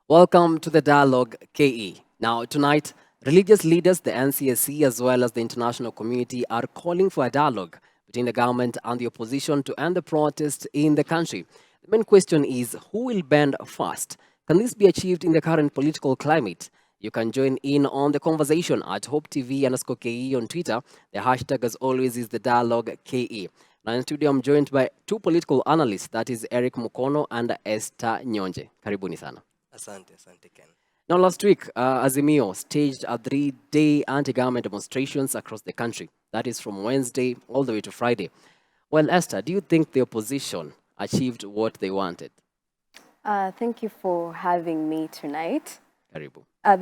Welcome to the Dialogue KE. Now, tonight, religious leaders, the NCSC, as well as the international community, are calling for a dialogue between the government and the opposition to end the protest in the country. The main question is who will bend first? Can this be achieved in the current political climate? You can join in on the conversation at Hope TV underscore KE on Twitter. The hashtag, as always, is the Dialogue KE. Now, in studio, I'm joined by two political analysts, that is Eric Mukono and Esther Nyonje. Karibuni sana. Asante Ken. Now, last week, Azimio staged a three-day anti-government demonstrations across the country. That is from Wednesday all the way to Friday. Well, Esther, do you think the opposition achieved what they wanted? Thank you for having me tonight. Karibu. On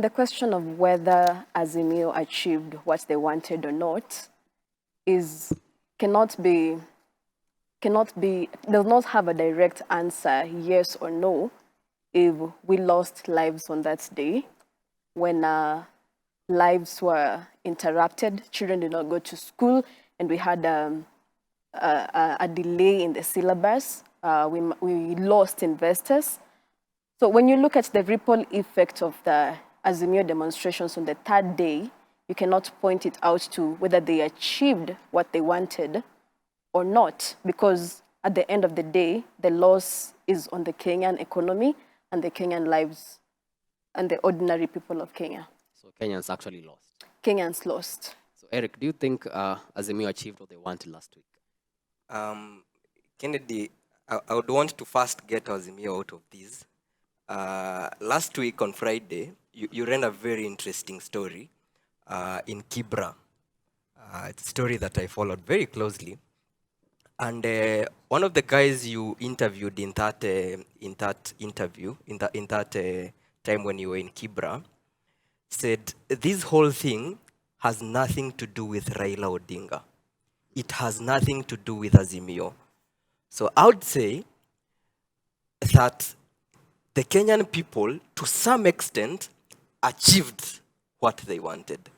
the question of whether Azimio achieved what they wanted or not cannot be does not have a direct answer, yes or no. If we lost lives on that day, when lives were interrupted, children did not go to school, and we had a delay in the syllabus, we lost investors. So when you look at the ripple effect of the Azimio demonstrations on the third day, you cannot point it out to whether they achieved what they wanted or not, because at the end of the day, the loss is on the Kenyan economy and the Kenyan lives and the ordinary people of Kenya. So Kenyans actually lost. Kenyans lost. So Eric, do you think Azimio achieved what they wanted last week? Kennedy, I would want to first get Azimio out of this. Last week on Friday, you ran a very interesting story in Kibra. It's a story that I followed very closely. And one of the guys you interviewed in that interview, in that time when you were in Kibra, said this whole thing has nothing to do with Raila Odinga. It has nothing to do with Azimio. So I would say that the Kenyan people, to some extent, achieved what they wanted.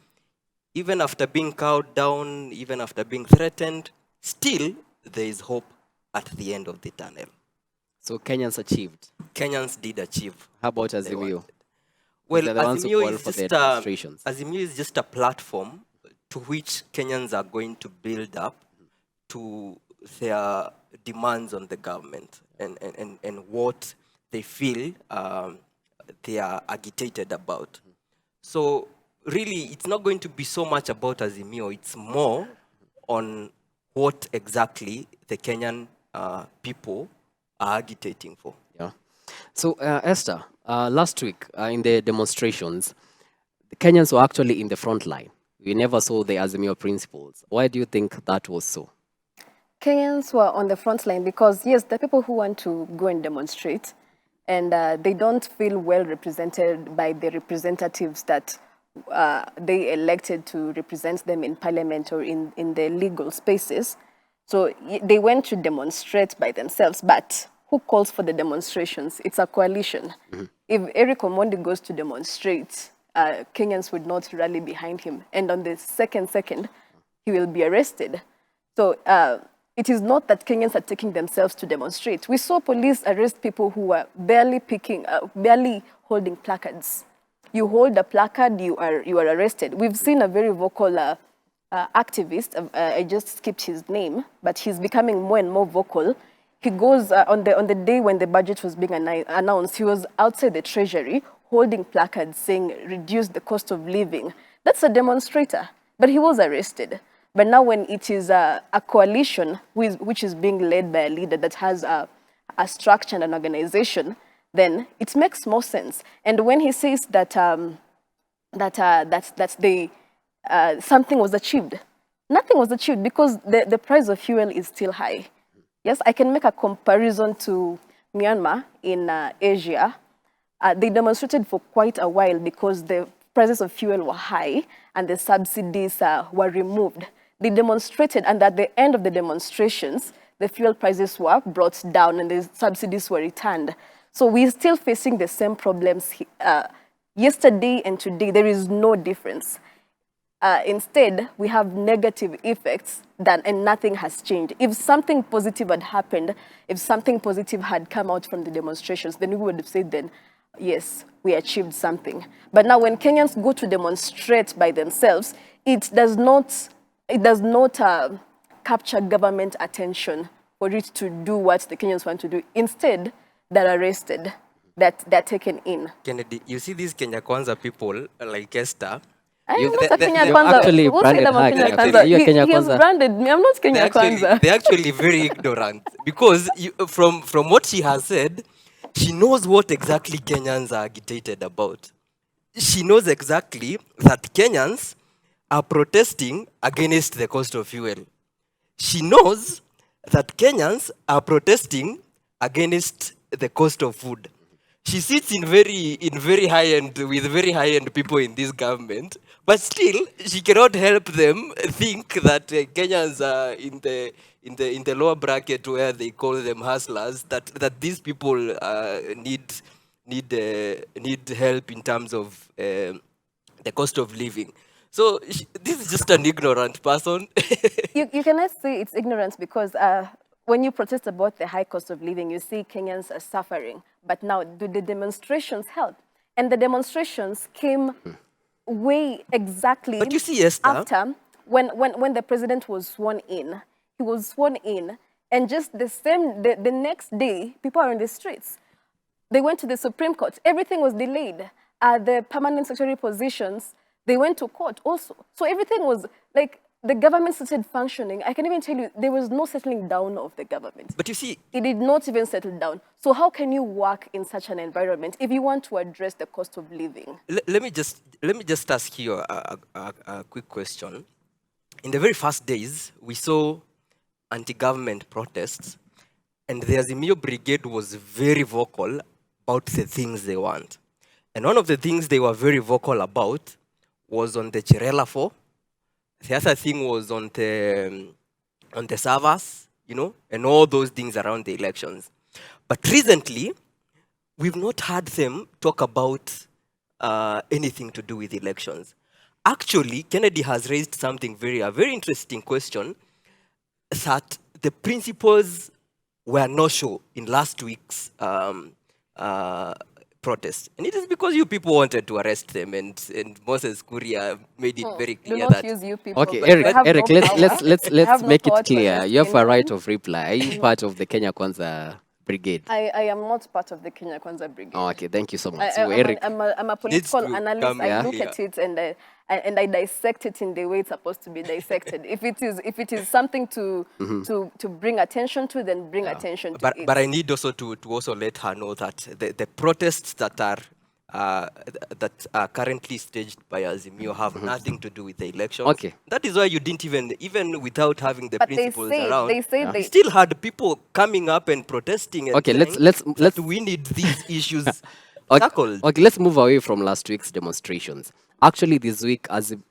Even after being cowed down, even after being threatened, still there is hope at the end of the tunnel. So Kenyans achieved. Kenyans did achieve. How about Azimio? Well, Azimio is just a platform to which Kenyans are going to build up to their demands on the government and what they feel they are agitated about. So really, it's not going to be so much about Azimio. It's more on what exactly the Kenyan people are agitating for. Yeah. So Esther, last week in the demonstrations, the Kenyans were actually in the front line. We never saw the Azimio principles. Why do you think that was so? Kenyans were on the front line because, yes, the people who want to go and demonstrate, and they don't feel well represented by the representatives that they elected to represent them in parliament or in the legal spaces. So they went to demonstrate by themselves, but who calls for the demonstrations? It's a coalition. Mm-hmm. If Eric Omondi goes to demonstrate, Kenyans would not rally behind him. And on the second, he will be arrested. So it is not that Kenyans are taking themselves to demonstrate. We saw police arrest people who were barely holding placards. You hold a placard, you are arrested. We've seen a very vocal activist. I just skipped his name, but he's becoming more and more vocal. He goes on the day when the budget was being announced. He was outside the treasury holding placards saying, "Reduce the cost of living." That's a demonstrator, but he was arrested. But now, when it is a coalition which is being led by a leader that has a structure and an organization, then it makes more sense. And when he says that something was achieved, nothing was achieved because the price of fuel is still high. Yes, I can make a comparison to Myanmar in Asia. They demonstrated for quite a while because the prices of fuel were high and the subsidies were removed. They demonstrated, and at the end of the demonstrations, the fuel prices were brought down and the subsidies were returned. So we're still facing the same problems yesterday and today. There is no difference. instead, we have negative effects and nothing has changed. If something positive had happened, if something positive had come out from the demonstrations, then we would have said then, yes, we achieved something. But now when Kenyans go to demonstrate by themselves, it does not capture government attention for it to do what the Kenyans want to do. Instead, they're arrested, that they're taken in. Kennedy, you see these Kenya Kwanza people like Esther. I am You've, not a Kenya you've Kwanza. actually Who said branded I'm a her Kenya Kenya Kwanza? Kwanza. You're Kenya He has Kwanza. branded me. I'm not Kenya Kwanza. They're actually very ignorant because from what she has said, she knows what exactly Kenyans are agitated about. She knows exactly that Kenyans are protesting against the cost of fuel. She knows that Kenyans are protesting against the cost of food. She sits in very high end with very high end people in this government, but still she cannot help them think that Kenyans are in the lower bracket where they call them hustlers. That these people need help in terms of the cost of living. So this is just an ignorant person. You cannot say it's ignorance because when you protest about the high cost of living, you see Kenyans are suffering. But now, do the demonstrations help? And the demonstrations came way exactly But you see, Esther, after when the president was sworn in. He was sworn in, and just the next day, people are in the streets. They went to the Supreme Court. Everything was delayed. The permanent secretary positions, they went to court also. So everything was like the government started functioning. I can even tell you there was no settling down of the government. but you see, It did not even settle down. So how can you work in such an environment if you want to address the cost of living? let me just ask you a quick question. In the very first days, we saw anti-government protests, and the Azimio Brigade was very vocal about the things they want. And one of the things they were very vocal about was on the Cherela 4. The other thing was on the servers, and all those things around the elections. But recently, we've not heard them talk about anything to do with elections. Actually, Kennedy has raised something a very interesting question, that the principals were no show in last week's protest. And it is because you people wanted to arrest them, and Moses Kuria made it very Do clear not that use you people. Okay, but they have Eric, no power. let's They have no make power it to clear. arrest You have a right anyone. of reply. Are you part of the Kenya Kwanza brigade? I am not part of the Kenya Kwanza Brigade. Oh, okay, thank you so much. So, Eric, I'm a Needs political to analyst. come I in look here. at it and I dissect it in the way it's supposed to be dissected. If it is something to bring attention to, then bring attention to it. But I need also to also let her know that the protests that are currently staged by Azimio have nothing to do with the elections. Okay. That is why you didn't even without having the But principals they around, say you still had people coming up and protesting and Okay, saying let's that we need these issues tackled. Okay, let's move away from last week's demonstrations. Actually, this week,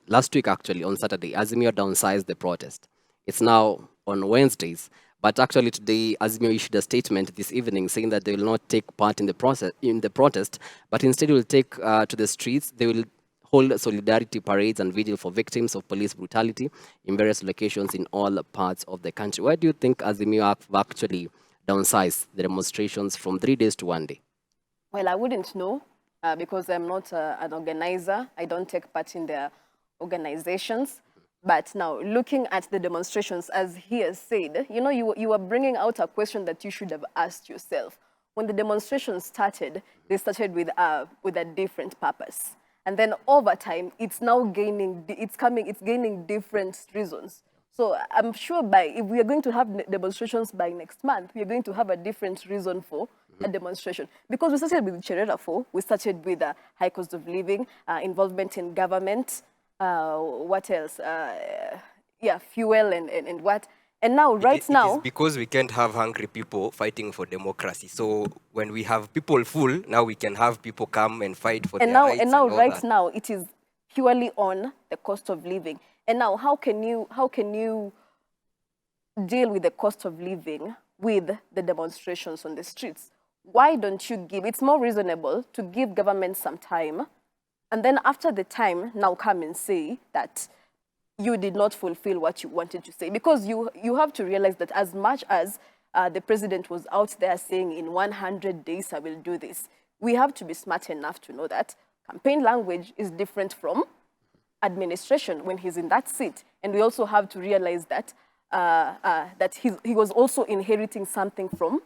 last week actually on Saturday, Azimio downsized the protest. It's now on Wednesdays, but actually today, Azimio issued a statement this evening saying that they will not take part in the protest, but instead will take to the streets. They will hold solidarity parades and vigil for victims of police brutality in various locations in all parts of the country. Why do you think Azimio have actually downsized the demonstrations from 3 days to 1 day? Well, I wouldn't know because I'm not an organizer. I don't take part in their organizations. But now, looking at the demonstrations, as he has said, you are bringing out a question that you should have asked yourself. When the demonstrations started, they started with a different purpose. And then over time, it's now gaining different reasons. So I'm sure if we are going to have demonstrations by next month, we are going to have a different reason for a demonstration. Because we started with Cherera 4, we started with high cost of living, involvement in government, what else? Fuel and what? And now, It now, is because we can't have hungry people fighting for democracy. So when we have people full, now we can have people come and fight for their rights. And now, all right that. now, it is purely on the cost of living. And now, how can you deal with the cost of living with the demonstrations on the streets? Why don't you give? It's more reasonable to give government some time, and then after the time, now come and say that you did not fulfill what you wanted to say. Because you have to realize that as much as the president was out there saying in 100 days I will do this, we have to be smart enough to know that campaign language is different from administration when he's in that seat. And we also have to realize that that he was also inheriting something from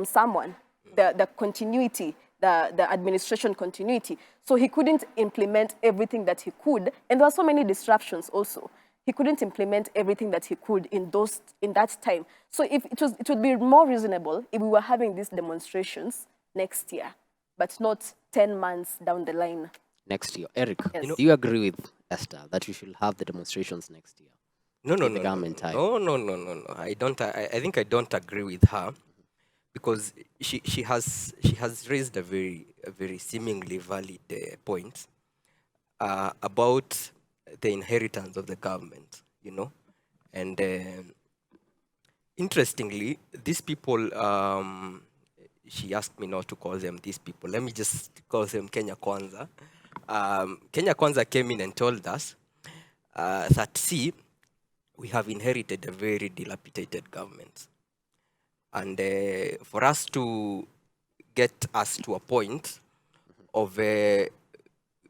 someone, the continuity, the administration continuity. So he couldn't implement everything that he could. And there were so many disruptions also. He couldn't implement everything that he could in that time. So if it would be more reasonable if we were having these demonstrations next year, but not 10 months down the line. Next year. Eric, Yes. do you agree with Esther that we should have the demonstrations next year? No, no, in the no, government time? no. I don't. I think I don't agree with her, because she has raised a very seemingly valid point about the inheritance of the government, you know, and interestingly, these people. She asked me not to call them these people. Let me just call them Kenya Kwanza. Kenya Kwanza came in and told us that, see, we have inherited a very dilapidated government. And for us to get us to a point of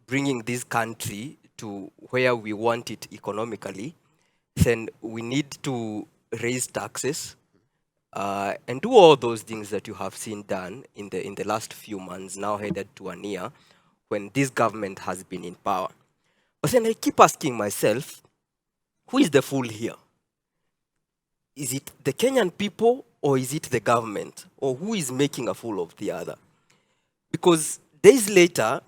bringing this country to where we want it economically, then we need to raise taxes and do all those things that you have seen done in the last few months, now headed to a year, when this government has been in power. But then I keep asking myself, who is the fool here? Is it the Kenyan people, or is it the government? Or who is making a fool of the other? Because days later,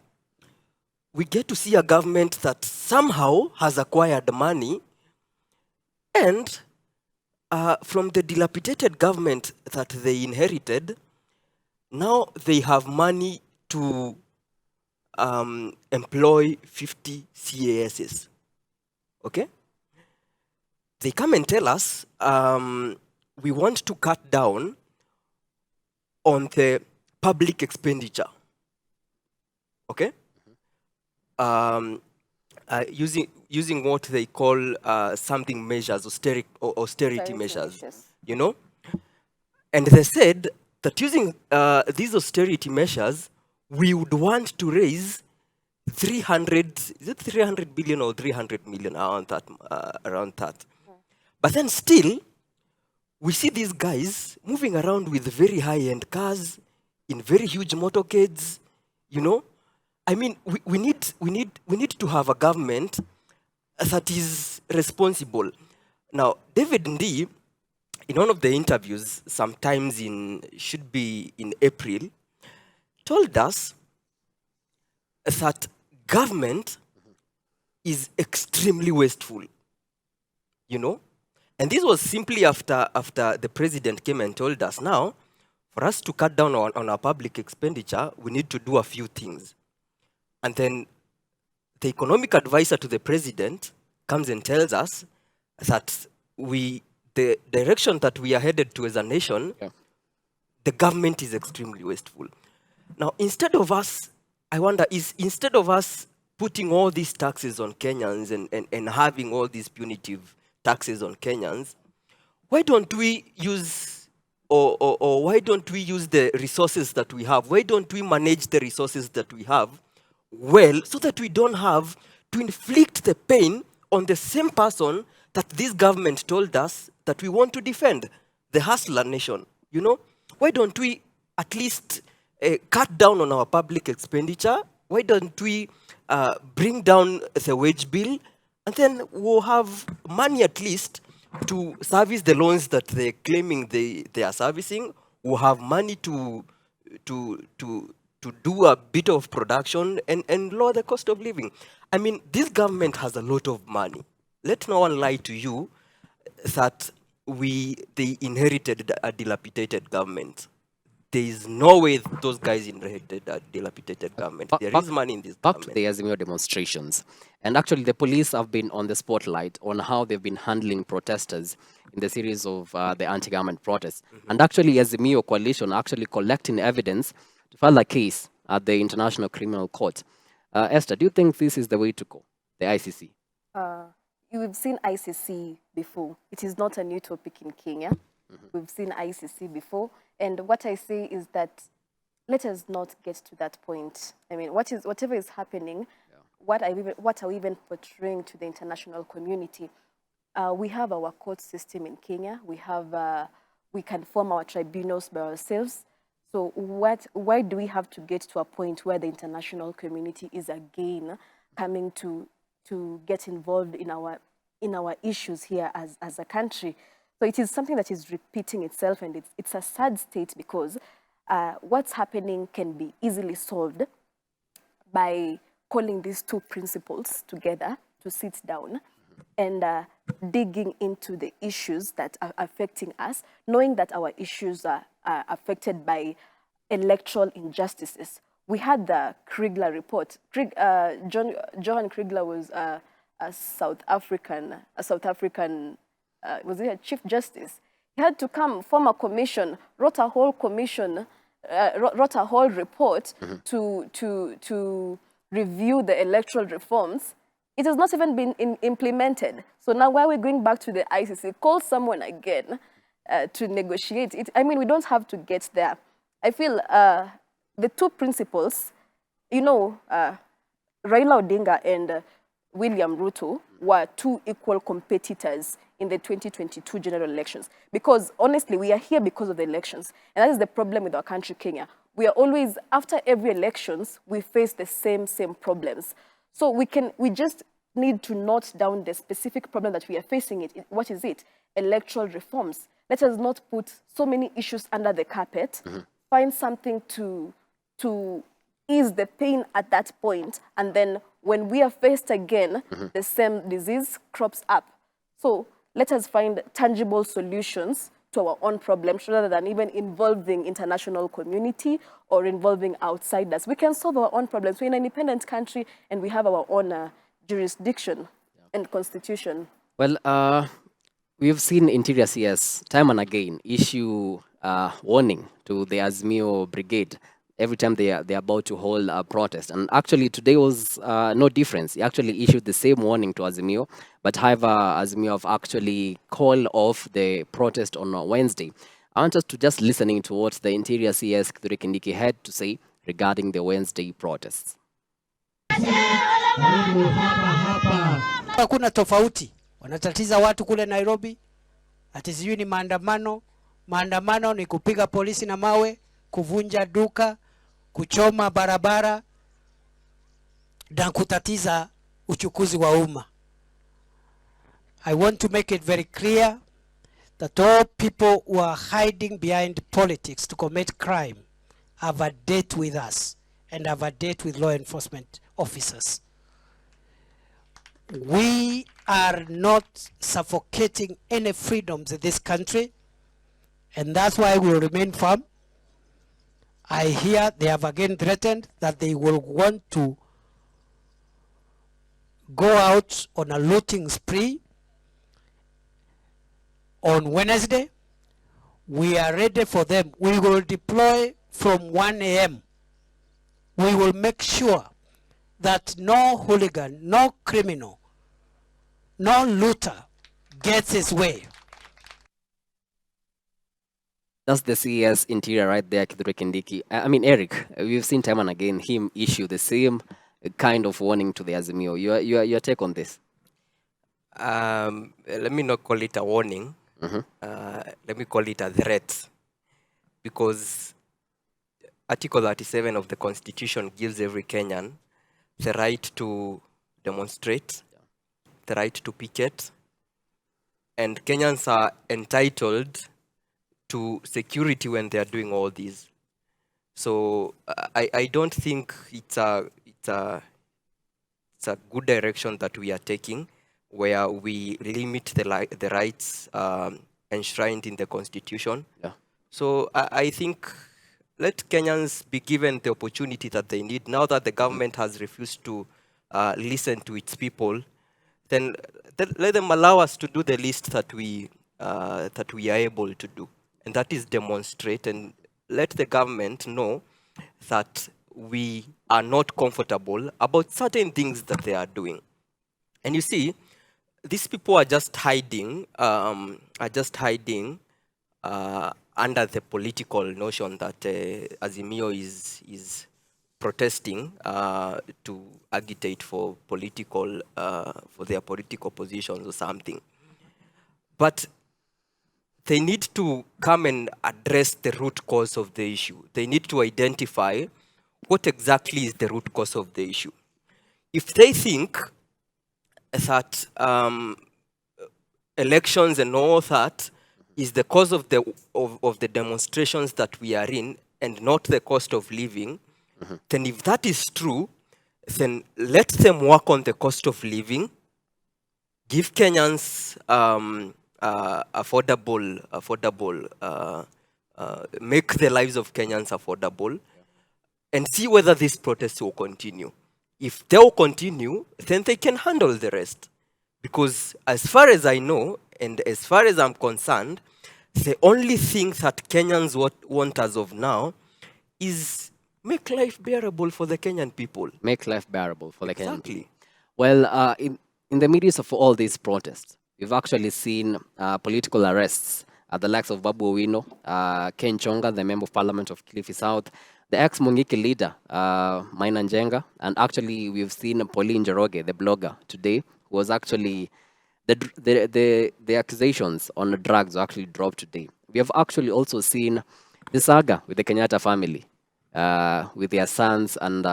we get to see a government that somehow has acquired money, and from the dilapidated government that they inherited, now they have money to employ 50 CASs. Okay? They come and tell us, we want to cut down on the public expenditure. Okay? Using what they call something measures, austerity measures, you know? And they said that using these austerity measures, we would want to raise 300, is it 300 billion or 300 million, around that. But then still, we see these guys moving around with very high-end cars, in very huge motorcades, you know? I mean, we need to have a government that is responsible. Now, David Ndii, in one of the interviews, sometimes should be in April, told us that government is extremely wasteful, you know? And this was simply after the president came and told us, now, for us to cut down on our public expenditure, we need to do a few things. And then the economic advisor to the president comes and tells us that the direction that we are headed to as a nation, the government is extremely wasteful. Now, instead of us putting all these taxes on Kenyans and having all these punitive taxes on Kenyans, why don't we use or why don't we use the resources that we have? Why don't we manage the resources that we have well, so that we don't have to inflict the pain on the same person that this government told us that we want to defend, the hustler nation, you know? Why don't we at least cut down on our public expenditure? Why don't we bring down the wage bill? And then we'll have money at least to service the loans that they're claiming they are servicing. We'll have money to do a bit of production and lower the cost of living. I mean, this government has a lot of money. Let no one lie to you that they inherited a dilapidated government. There is no way those guys inherited a dilapidated government. There is money in this government. Back to the Azimio demonstrations. And actually, the police have been on the spotlight on how they've been handling protesters in the series of the anti-government protests. And actually, Azimio coalition actually collecting evidence to file a case at the International Criminal Court. Esther, do you think this is the way to go, the ICC? we've seen ICC before. It is not a new topic in Kenya. We've seen ICC before. And what I say is that let us not get to that point. I mean, whatever is happening, what are we even portraying to the international community? We have our court system in Kenya. We can form our tribunals by ourselves. So why do we have to get to a point where the international community is again coming to get involved in our issues here as a country? So it is something that is repeating itself, and it's a sad state because what's happening can be easily solved by calling these two principles together to sit down and digging into the issues that are affecting us, knowing that our issues are affected by electoral injustices. We had the Kriegler report. Johan Kriegler was a South African, was he a Chief Justice? He had to come, form a commission, wrote a whole commission, wrote a whole report to review the electoral reforms. It has not even been implemented. So now why are we going back to the ICC? Call someone again to negotiate it. I mean, we don't have to get there. I feel the two principles, Raila Odinga and William Ruto were two equal competitors in the 2022 general elections. Because honestly, we are here because of the elections. And that is the problem with our country, Kenya. We are always, after every elections, we face the same problems. So we just need to note down the specific problem that we are facing. What is it? Electoral reforms. Let us not put so many issues under the carpet. Find something to ease the pain at that point, and then when we are faced again, the same disease crops up. So let us find tangible solutions to our own problems rather than even involving international community or involving outsiders. We can solve our own problems. We're an independent country and we have our own jurisdiction and constitution. Well, we've seen Interior CS time and again issue warning to the Azimio Brigade every time they're about to hold a protest. And actually today was no difference. He actually issued the same warning to Azimio, but however, Azimio have actually called off the protest on Wednesday. I want us to just listening to what the Interior CS Kithure Kindiki had to say regarding the Wednesday protests. Hakuna tofauti. Wanatatiza watu kule Nairobi. Ati sijui ni maandamano. Maandamano ni kupiga polisi na mawe, kuvunja duka, kuchoma barabara na kutatiza uchukuzi wa umma. I want to make it very clear that all people who are hiding behind politics to commit crime have a date with us and have a date with law enforcement officers. We are not suffocating any freedoms in this country, and that's why we will remain firm. I hear they have again threatened that they will want to go out on a looting spree on Wednesday. We are ready for them. We will deploy from 1 a.m. We will make sure that no hooligan, no criminal, no looter gets his way. That's the CS Interior right there, Kithure Kindiki. I mean, Eric, we've seen time and again him issue the same kind of warning to the Azimio. Your take on this? Let me not call it a warning. Let me call it a threat. Because Article 37 of the Constitution gives every Kenyan the right to demonstrate, the right to picket, and Kenyans are entitled to security when they are doing all these. So I don't think it's a good direction that we are taking, where we limit the rights enshrined in the Constitution. Yeah. So I think let Kenyans be given the opportunity that they need. Now that the government has refused to listen to its people, then let them allow us to do the least that we are able to do, and that is demonstrate and let the government know that we are not comfortable about certain things that they are doing. And you see, these people are just hiding, under the political notion that Azimio is protesting to agitate for political for their political positions or something. But they need to come and address the root cause of the issue. They need to identify what exactly is the root cause of the issue. If they think that elections and all that is the cause of the demonstrations that we are in and not the cost of living, then if that is true, then let them work on the cost of living, give Kenyans make the lives of Kenyans affordable, and see whether these protests will continue. If they will continue, then they can handle the rest. Because as far as I know, and as far as I'm concerned, the only thing that Kenyans want as of now is make life bearable for the Kenyan people. Make life bearable for the Kenyan Exactly. people. Well, in the midst of all these protests, we've actually seen political arrests at the likes of Babu Owino, Ken Chonga, the Member of Parliament of Kilifi South, the ex-Mungiki leader, Maina Njenga, and actually we've seen Pauline Njoroge, the blogger, today, who was actually, the accusations on the drugs were actually dropped today. We have actually also seen the saga with the Kenyatta family, with their sons and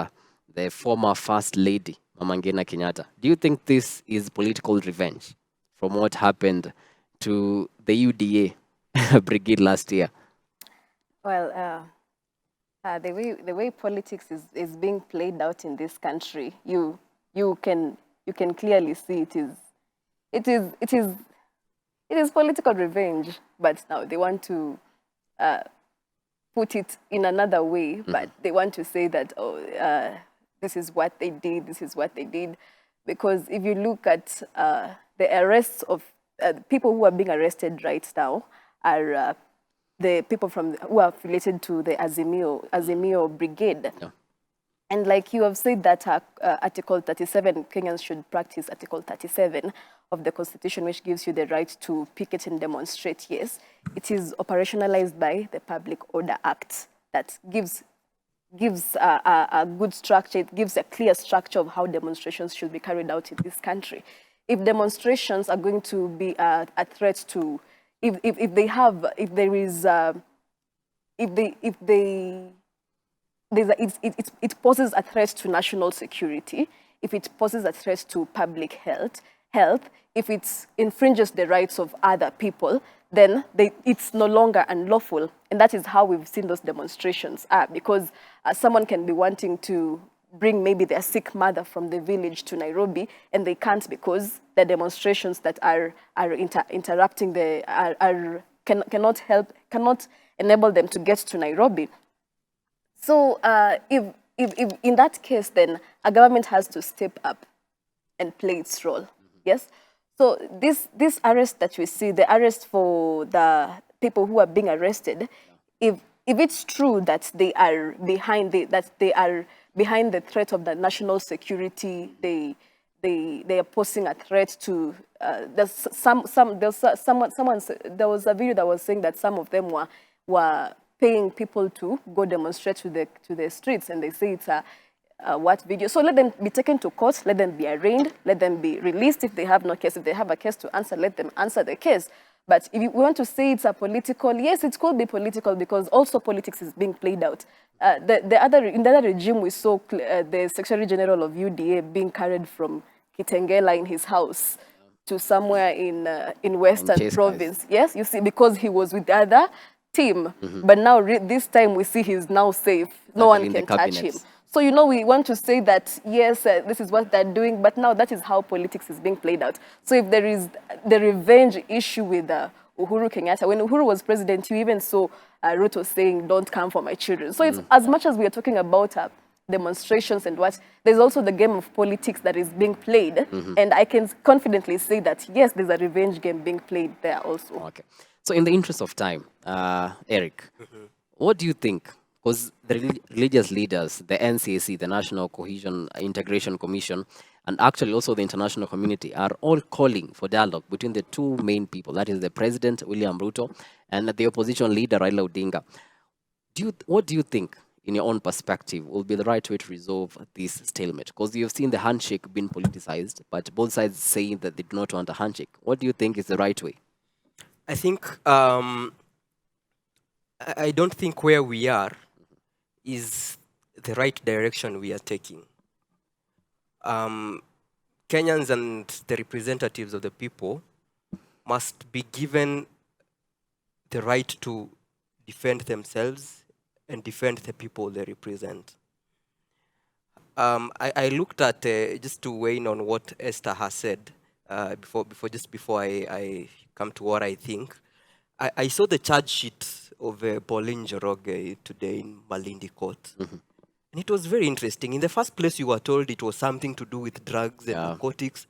the former First Lady, Mama Ngina Kenyatta. Do you think this is political revenge from what happened to the UDA brigade last year? Well, the way politics is being played out in this country, you can clearly see it is political revenge. But now they want to put it in another way. But they want to say that this is what they did. This is what they did, because if you look at the arrests of people who are being arrested right now are the people who are affiliated to the Azimio brigade. Yeah. And like you have said that Article 37, Kenyans should practice Article 37 of the Constitution, which gives you the right to picket and demonstrate. Yes, it is operationalized by the Public Order Act that gives a good structure. It gives a clear structure of how demonstrations should be carried out in this country. If demonstrations are going to be a threat to, if there is it poses a threat to national security, if it poses a threat to public health, if it infringes the rights of other people, then it's no longer unlawful. And that is how we've seen those demonstrations because someone can be wanting to bring maybe their sick mother from the village to Nairobi, and they can't because the demonstrations that are interrupting cannot enable them to get to Nairobi. So if in that case, then a government has to step up and play its role. Yes. So this arrest that we see, the arrest for the people who are being arrested, if it's true that they are behind the threat of the national security, they are posing a threat to. There was a video that was saying that some of them were paying people to go demonstrate to the streets, and they say it's what video. So let them be taken to court, let them be arraigned, let them be released if they have no case. If they have a case to answer, let them answer the case. But if we want to say it's a political, yes, it could be political because also politics is being played out. In the other regime, we saw the Secretary General of UDA being carried from Kitengela in his house to somewhere in Western Province. Yes, you see, because he was with the other team. But now this time we see he's now safe. No one can touch him. So, we want to say that, yes, this is what they're doing, but now that is how politics is being played out. So if there is the revenge issue with Uhuru Kenyatta, when Uhuru was president, you even saw Ruto saying, don't come for my children. So it's as much as we are talking about demonstrations and what, there's also the game of politics that is being played. And I can confidently say that, yes, there's a revenge game being played there also. Okay. So in the interest of time, Eric, what do you think? Because the religious leaders, the NCAC, the National Cohesion Integration Commission, and actually also the international community are all calling for dialogue between the two main people, that is the President, William Ruto, and the opposition leader, Raila Odinga. What do you think, in your own perspective, will be the right way to resolve this stalemate? Because you've seen the handshake being politicized, but both sides saying that they do not want a handshake. What do you think is the right way? I think I don't think where we are is the right direction we are taking. Kenyans and the representatives of the people must be given the right to defend themselves and defend the people they represent. I looked at, just to weigh in on what Esther has said, before I come to what I think. I saw the charge sheet of Pauline Njoroge today in Malindi Court. And it was very interesting. In the first place, you were told it was something to do with drugs and narcotics.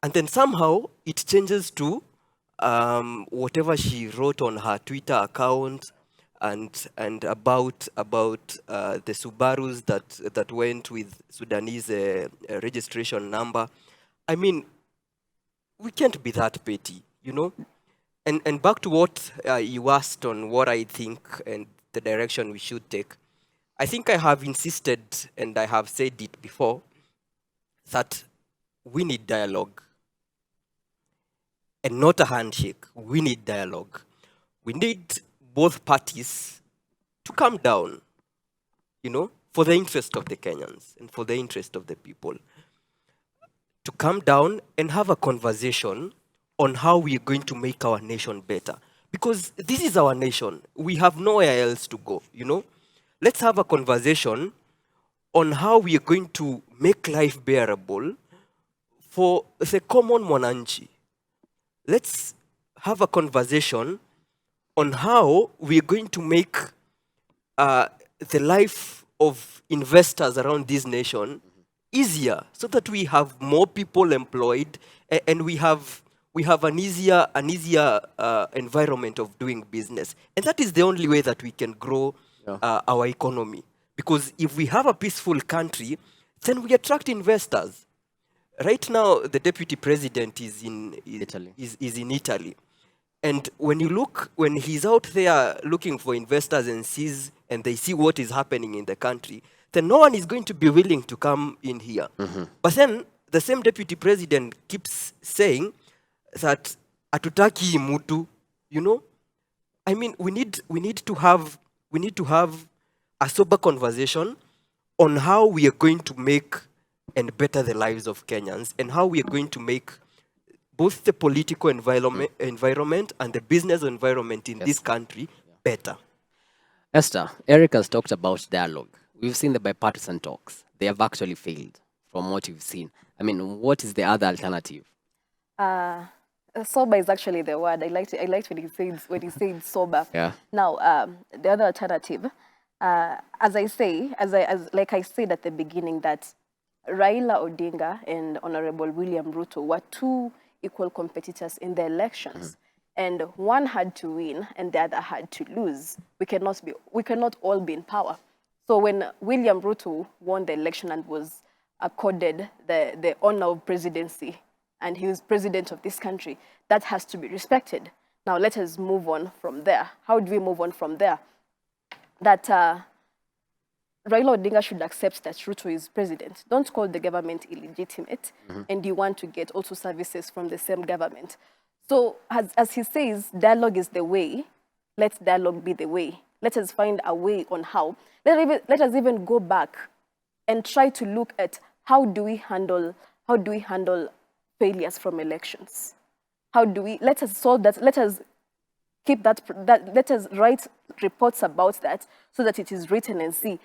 And then somehow it changes to whatever she wrote on her Twitter account and about the Subarus that went with Sudanese registration number. I mean, we can't be that petty, you know? And back to what you asked on what I think and the direction we should take. I think I have insisted, and I have said it before, that we need dialogue. And not a handshake. We need dialogue. We need both parties to come down, you know, for the interest of the Kenyans and for the interest of the people. To come down and have a conversation on how we are going to make our nation better. Because this is our nation. We have nowhere else to go, you know. Let's have a conversation on how we are going to make life bearable for the common mwananchi. Let's have a conversation on how we are going to make the life of investors around this nation easier, so that we have more people employed and we have an easier environment of doing business. And that is the only way that we can grow our economy. Because if we have a peaceful country, then we attract investors. Right now, the deputy president is in Italy. And when you look, when he's out there looking for investors and they see what is happening in the country, then no one is going to be willing to come in here. But then the same deputy president keeps saying that atutaki mutu, you know? I mean, we need to have a sober conversation on how we are going to make and better the lives of Kenyans, and how we are going to make both the political environment and the business environment in this country better. Esther, Eric has talked about dialogue. We've seen the bipartisan talks. They have actually failed from what you've seen. I mean, what is the other alternative? Sober is actually the word. I liked when he said sober. Yeah. Now, the other alternative, as I said at the beginning, that Raila Odinga and Honorable William Ruto were two equal competitors in the elections, and one had to win and the other had to lose. We cannot all be in power. So when William Ruto won the election and was accorded the honor of presidency, and he was president of this country, that has to be respected. Now let us move on from there. How do we move on from there? That Raila Odinga should accept that Ruto is president. Don't call the government illegitimate, and you want to get also services from the same government. So as he says, dialogue is the way. Let dialogue be the way. Let us find a way on how. Let us even go back and try to look at how do we handle failures from elections. Let us solve that. Let us keep that. Let us write reports about that so that it is written and see.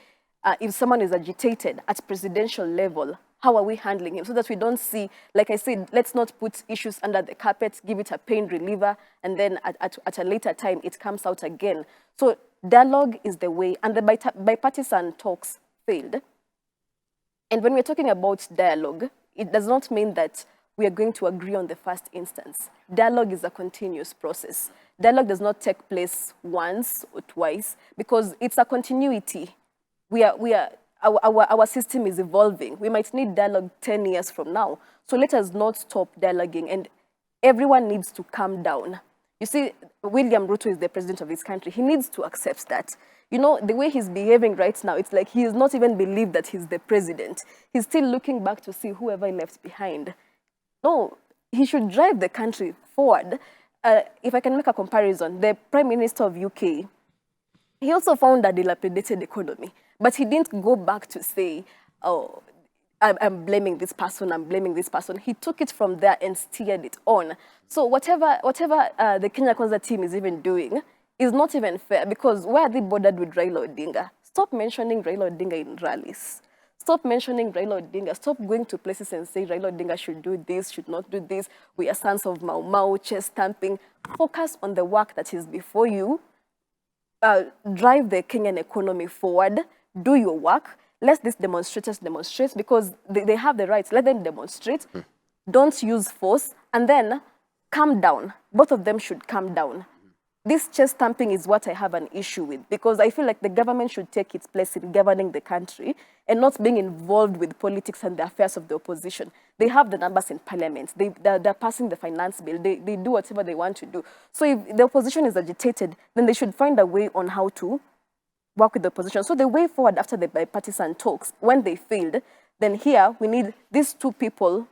If someone is agitated at presidential level, how are we handling him? So that we don't see, like I said, let's not put issues under the carpet, give it a pain reliever, and then at a later time, it comes out again. So dialogue is the way, and the bipartisan talks failed. And when we're talking about dialogue, it does not mean that we are going to agree on the first instance. Dialogue is a continuous process. Dialogue does not take place once or twice, because it's a continuity. our system is evolving. We might need dialogue 10 years from now. So let us not stop dialoguing, and everyone needs to calm down. You see, William Ruto is the president of this country. He needs to accept that. You know, the way he's behaving right now, it's like he has not even believed that he's the president. He's still looking back to see whoever he left behind. No, he should drive the country forward. If I can make a comparison, the Prime Minister of UK, he also found a dilapidated economy, but he didn't go back to say, oh, I'm blaming this person, I'm blaming this person. He took it from there and steered it on. So whatever the Kenya Kwanza team is even doing is not even fair, because why are they bothered with Raila Odinga? Stop mentioning Raila Odinga in rallies. Stop mentioning Raila Odinga. Stop going to places and say Raila Odinga should do this, should not do this. We are sons of Mau Mau, chest stamping. Focus on the work that is before you. Drive the Kenyan economy forward. Do your work. Let these demonstrators demonstrate, because they have the rights. Let them demonstrate. Don't use force. And then calm down. Both of them should calm down. This chest stamping is what I have an issue with, because I feel like the government should take its place in governing the country and not being involved with politics and the affairs of the opposition. They have the numbers in parliament. They're passing the finance bill. They do whatever they want to do. So if the opposition is agitated, then they should find a way on how to work with the opposition. So the way forward after the bipartisan talks, when they failed, then here we need these two people,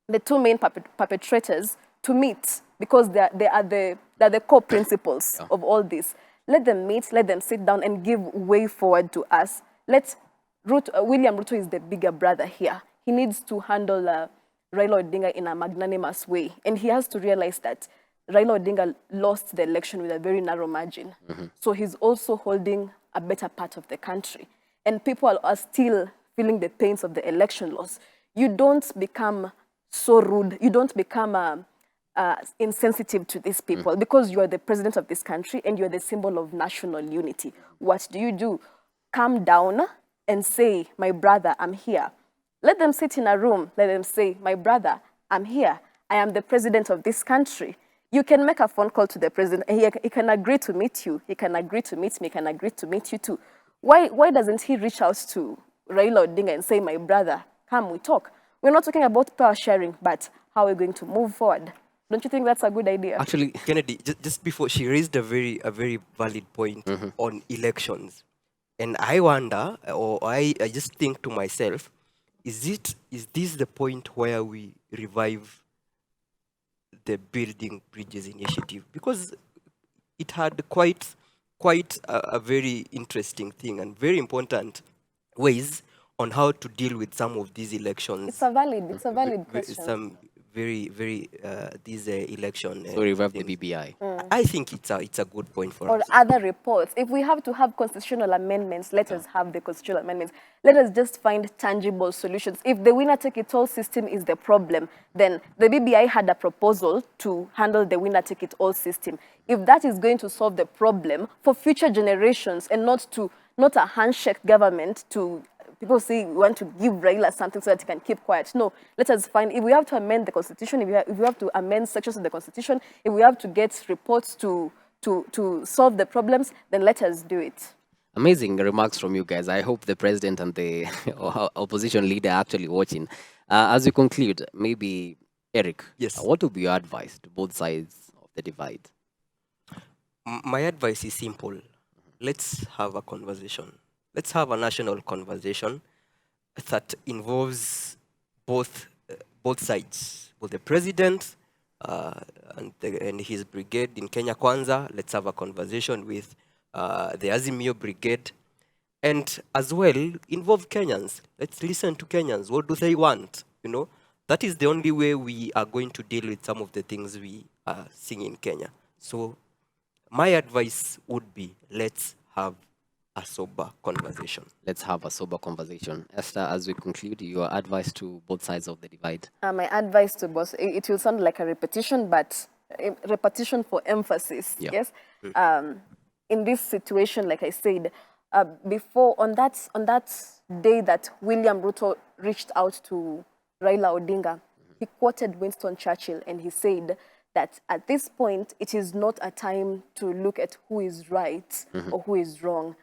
the two main perpetrators, to meet, because they're the core principles of all this. Let them meet, let them sit down and give way forward to us. William Ruto is the bigger brother here. He needs to handle Raila Odinga in a magnanimous way. And he has to realize that Raila Odinga lost the election with a very narrow margin. So he's also holding a better part of the country. And people are still feeling the pains of the election loss. You don't become so rude. You don't become insensitive to these people, because you are the president of this country and you're the symbol of national unity. What do? Calm down and say, my brother, I'm here. Let them sit in a room. Let them say, my brother, I'm here. I am the president of this country. You can make a phone call to the president and he can agree to meet you. He can agree to meet me. He can agree to meet you too. Why doesn't he reach out to Raila Odinga and say, my brother, come, we talk? We're not talking about power sharing, but how we're going to move forward. Don't you think that's a good idea? Actually, Kennedy, just before, she raised a very valid point on elections. And I wonder, or I just think to myself, is this the point where we revive the Building Bridges initiative? Because it had quite a very interesting thing and very important ways on how to deal with some of these elections. It's a valid question. Some very these election. So revive the things. BBI. I think it's a good point for Or us. other reports. If we have to have constitutional amendments, let us have the constitutional amendments. Let us just find tangible solutions. If the winner-take-it-all system is the problem, then the BBI had a proposal to handle the winner-take-it-all system. If that is going to solve the problem for future generations and not a handshake government to people say we want to give Raila something so that he can keep quiet. No, let us find, if we have to amend the constitution, if we have to amend sections of the constitution, if we have to get reports to solve the problems, then let us do it. Amazing remarks from you guys. I hope the president and the opposition leader are actually watching. As we conclude, maybe Eric, Yes. What would be your advice to both sides of the divide? My advice is simple. Let's have a conversation. Let's have a national conversation that involves both sides, both the president and his brigade in Kenya Kwanza. Let's have a conversation with the Azimio brigade, and as well involve Kenyans. Let's listen to Kenyans. What do they want? You know, that is the only way we are going to deal with some of the things we are seeing in Kenya. So my advice would be, let's have a sober conversation. Let's have a sober conversation. Esther, as we conclude, your advice to both sides of the divide. My advice to both, it will sound like a repetition, but a repetition for emphasis. Yeah. Yes. In this situation, like I said, before on that day that William Ruto reached out to Raila Odinga, he quoted Winston Churchill and he said that at this point, it is not a time to look at who is right or who is wrong.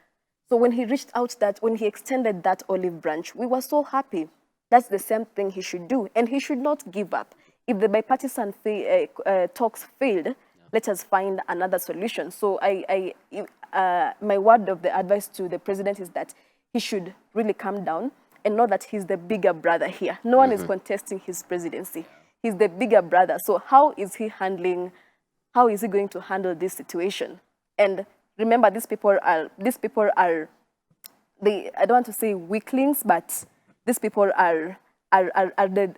So when he reached out when he extended that olive branch, we were so happy. That's the same thing he should do. And he should not give up. If the bipartisan talks failed, let us find another solution. So my word of the advice to the president is that he should really calm down and know that he's the bigger brother here. No one is contesting his presidency. He's the bigger brother. So how is he going to handle this situation? And remember, these people are I don't want to say weaklings, but these people are the,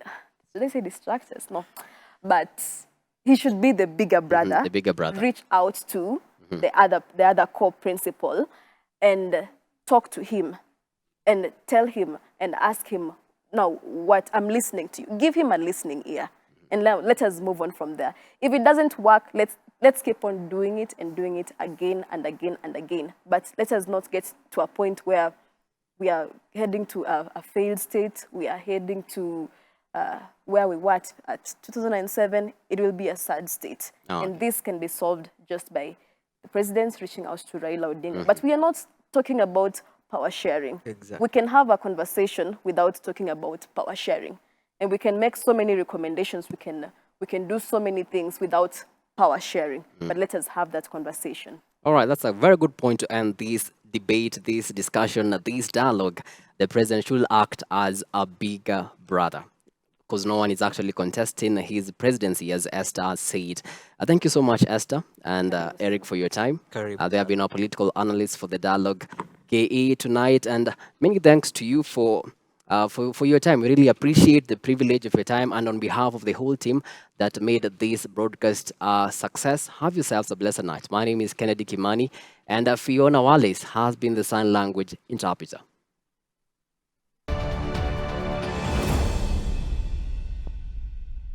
let's say, distractors. No, but he should be the bigger brother. The bigger brother. Reach out to the other core principal and talk to him and tell him and ask him, now what, I'm listening to you. Give him a listening ear. And let us move on from there. If it doesn't work, let's keep on doing it and doing it again and again and again. But let us not get to a point where we are heading to a failed state. We are heading to where we were at 2007. It will be a sad state. Oh. And this can be solved just by the president reaching out to Raila Odinga. But we are not talking about power sharing. Exactly. We can have a conversation without talking about power sharing. And we can make so many recommendations. We can do so many things without power sharing. But let us have that conversation. All right, that's a very good point to end this debate, this discussion, this dialogue. The president should act as a bigger brother, because no one is actually contesting his presidency, as Esther said. Thank you so much, Esther and Eric, for your time. They have been our political analysts for the dialogue KE tonight, and many thanks to you for your time. We really appreciate the privilege of your time, and on behalf of the whole team that made this broadcast a success, have yourselves a blessed night. My name is Kennedy Kimani, and Fiona Wallace has been the sign language interpreter.